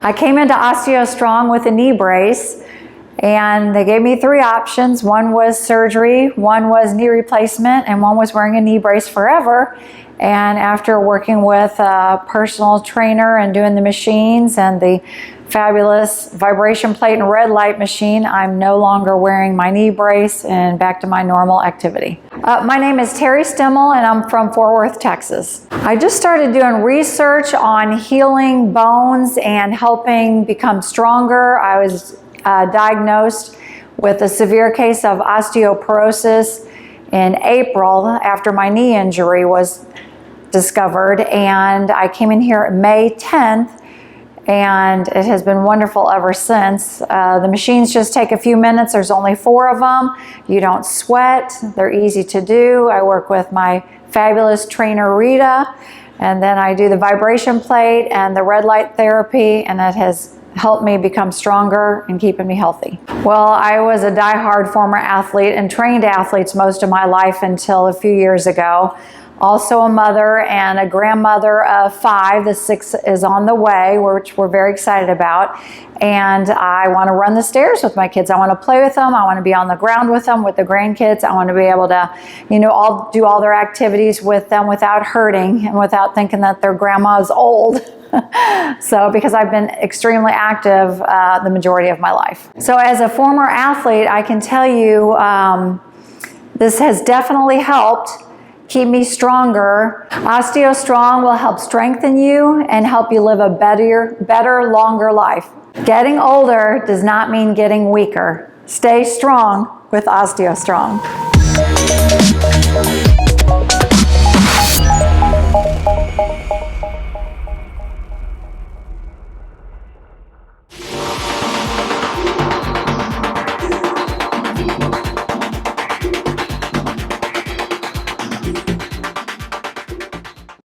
I came into OsteoStrong with a knee brace, and they gave me 3 options. One was surgery, one was knee replacement, and one was wearing a knee brace forever. And after working with a personal trainer and doing the machines and the fabulous vibration plate and red light machine, I'm no longer wearing my knee brace and back to my normal activity. My name is Terri and I'm from Fort Worth, Texas. I just started doing research on healing bones and helping become stronger. I was diagnosed with a severe case of osteoporosis in April after my knee injury was discovered, and I came in here May 10th, and it has been wonderful ever since. The machines just take a few minutes. There's only 4 of them. You don't sweat. They're easy to do. I work with my fabulous trainer Rita, and then I do the vibration plate and the red light therapy, and it has helped me become stronger and keeping me healthy. Well, I was a die-hard former athlete and trained athletes most of my life until a few years ago. Also a mother and a grandmother of 5. The 6th is on the way, which we're very excited about. And I want to run the stairs with my kids. I want to play with them. I want to be on the ground with them, with the grandkids. I want to be able to, do all their activities with them without hurting and without thinking that their grandma is old. So, because I've been extremely active the majority of my life. So as a former athlete, I can tell you this has definitely helped keep me stronger. OsteoStrong will help strengthen you and help you live a better, longer life. Getting older does not mean getting weaker. Stay strong with OsteoStrong.